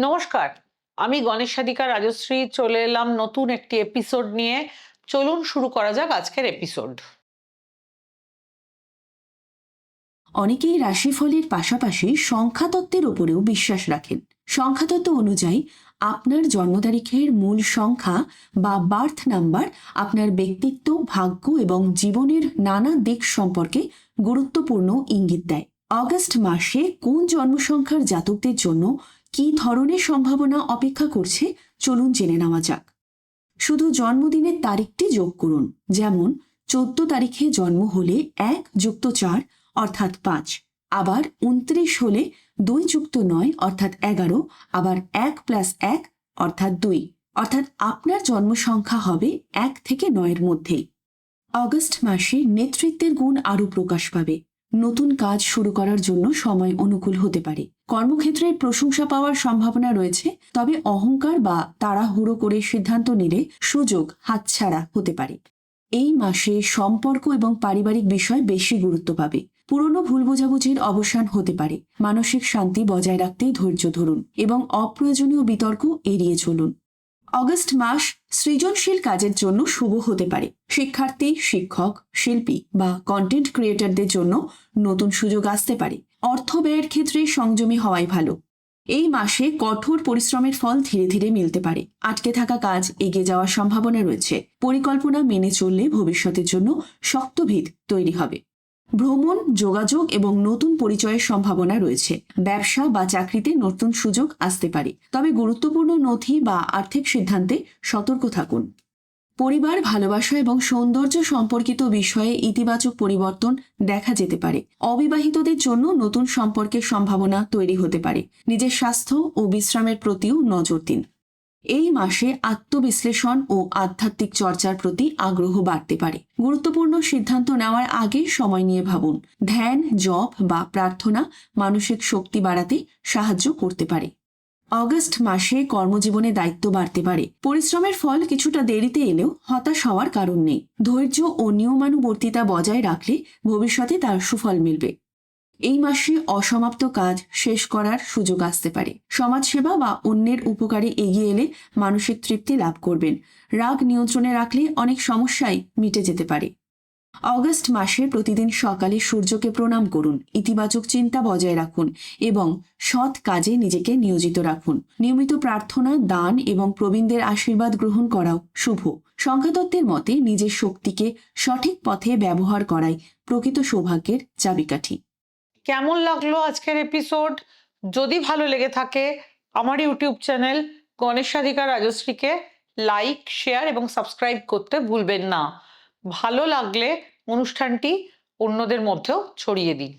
নমস্কার, আমি গণেশ সাধিকা রাজশ্রী চলে এলাম নতুন একটি এপিসোড নিয়ে। চলুন শুরু করা যাক আজকের এপিসোড। অনেকেই রাশিফলের পাশাপাশি সংখ্যাতত্ত্বের উপরেও বিশ্বাস রাখেন। সংখ্যাতত্ত্ব অনুযায়ী আপনার জন্ম তারিখের মূল সংখ্যা বা বার্থ নাম্বার আপনার ব্যক্তিত্ব, ভাগ্য এবং জীবনের নানা দিক সম্পর্কে গুরুত্বপূর্ণ ইঙ্গিত দেয়। অগস্ট মাসে কোন জন্মসংখ্যার জাতকদের জন্য কী ধরনের সম্ভাবনা অপেক্ষা করছে চলুন জেনে নেওয়া যাক। শুধু জন্মদিনের তারিখটি যোগ করুন, যেমন 14 তারিখে জন্ম হলে 1+4 অর্থাৎ 5, আবার 29 হলে 2+9 অর্থাৎ 11, আবার 1+1 অর্থাৎ 2, অর্থাৎ আপনার জন্ম সংখ্যা হবে 1 থেকে 9-এর মধ্যেই। অগস্ট মাসে নেতৃত্বের গুণ আরও প্রকাশ পাবে। নতুন কাজ শুরু করার জন্য সময় অনুকূল হতে পারে। কর্মক্ষেত্রে প্রশংসা পাওয়ার সম্ভাবনা রয়েছে, তবে অহংকার বা তাড়াহুড়ো করে সিদ্ধান্ত নিলে সুযোগ হাতছাড়া হতে পারে। এই মাসে সম্পর্ক এবং পারিবারিক বিষয় বেশি গুরুত্ব পাবে। পুরনো ভুল বোঝাবুঝির অবসান হতে পারে। মানসিক শান্তি বজায় রাখতে ধৈর্য ধরুন এবং অপ্রয়োজনীয় বিতর্ক এড়িয়ে চলুন। অগস্ট মাস সৃজনশীল কাজের জন্য শুভ হতে পারে। শিক্ষার্থী, শিক্ষক, শিল্পী বা কন্টেন্ট ক্রিয়েটরদের জন্য নতুন সুযোগ আসতে পারে। অর্থ ব্যয়ের ক্ষেত্রে সংযমী হওয়াই ভালো। এই মাসে কঠোর পরিশ্রমের ফল ধীরে ধীরে মিলতে পারে। আটকে থাকা কাজ এগিয়ে যাওয়ার সম্ভাবনা রয়েছে। পরিকল্পনা মেনে চললে ভবিষ্যতের জন্য শক্ত ভিত তৈরি হবে। ভ্রমণ, যোগাযোগ এবং নতুন পরিচয়ের সম্ভাবনা রয়েছে। ব্যবসা বা চাকরিতে নতুন সুযোগ আসতে পারে, তবে গুরুত্বপূর্ণ নথি বা আর্থিক সিদ্ধান্তে সতর্ক থাকুন। পরিবার, ভালোবাসা এবং সৌন্দর্য সম্পর্কিত বিষয়ে ইতিবাচক পরিবর্তন দেখা যেতে পারে। অবিবাহিতদের জন্য নতুন সম্পর্কের সম্ভাবনা তৈরি হতে পারে। নিজের স্বাস্থ্য ও বিশ্রামের প্রতিও নজর দিন। এই মাসে আত্মবিশ্লেষণ ও আধ্যাত্মিক চর্চার প্রতি আগ্রহ বাড়তে পারে। গুরুত্বপূর্ণ সিদ্ধান্ত নেওয়ার আগে সময় নিয়ে ভাবুন। ধ্যান, জপ বা প্রার্থনা মানসিক শক্তি বাড়াতে সাহায্য করতে পারে। অগস্ট মাসে কর্মজীবনে দায়িত্ব বাড়তে পারে। পরিশ্রমের ফল কিছুটা দেরিতে এলেও হতাশ হওয়ার কারণ নেই। ধৈর্য ও নিয়মানুবর্তিতা বজায় রাখলে ভবিষ্যতে তার সুফল মিলবে। এই মাসে অসমাপ্ত কাজ শেষ করার সুযোগ আসতে পারে। সমাজসেবা বা অন্যের উপকারে এগিয়ে এলে মানসিক তৃপ্তি লাভ করবেন। রাগ নিয়ন্ত্রণে রাখলে অনেক সমস্যাই মিটে যেতে পারে। অগস্ট মাসে প্রতিদিন সকালে সূর্যকে প্রণাম করুন। ইতিবাচক চিন্তা বজায় রাখুন এবং সৎ কাজে নিজেকে নিয়োজিত রাখুন। নিয়মিত প্রার্থনা, দান এবং প্রবীণদের আশীর্বাদ গ্রহণ করাও শুভ। সংখ্যাতত্ত্বের মতে নিজের শক্তিকে সঠিক পথে ব্যবহার করাই প্রকৃত সৌভাগ্যের চাবিকাঠি। কেমন লাগলো আজকের এপিসোড? যদি ভালো লেগে থাকে আমার ইউটিউব চ্যানেল গণেশ সাধিকা রাজশ্রীকে লাইক, শেয়ার এবং সাবস্ক্রাইব করতে ভুলবেন না। ভালো লাগলে অনুষ্ঠানটি অন্যদের মধ্যেও ছড়িয়ে দিন।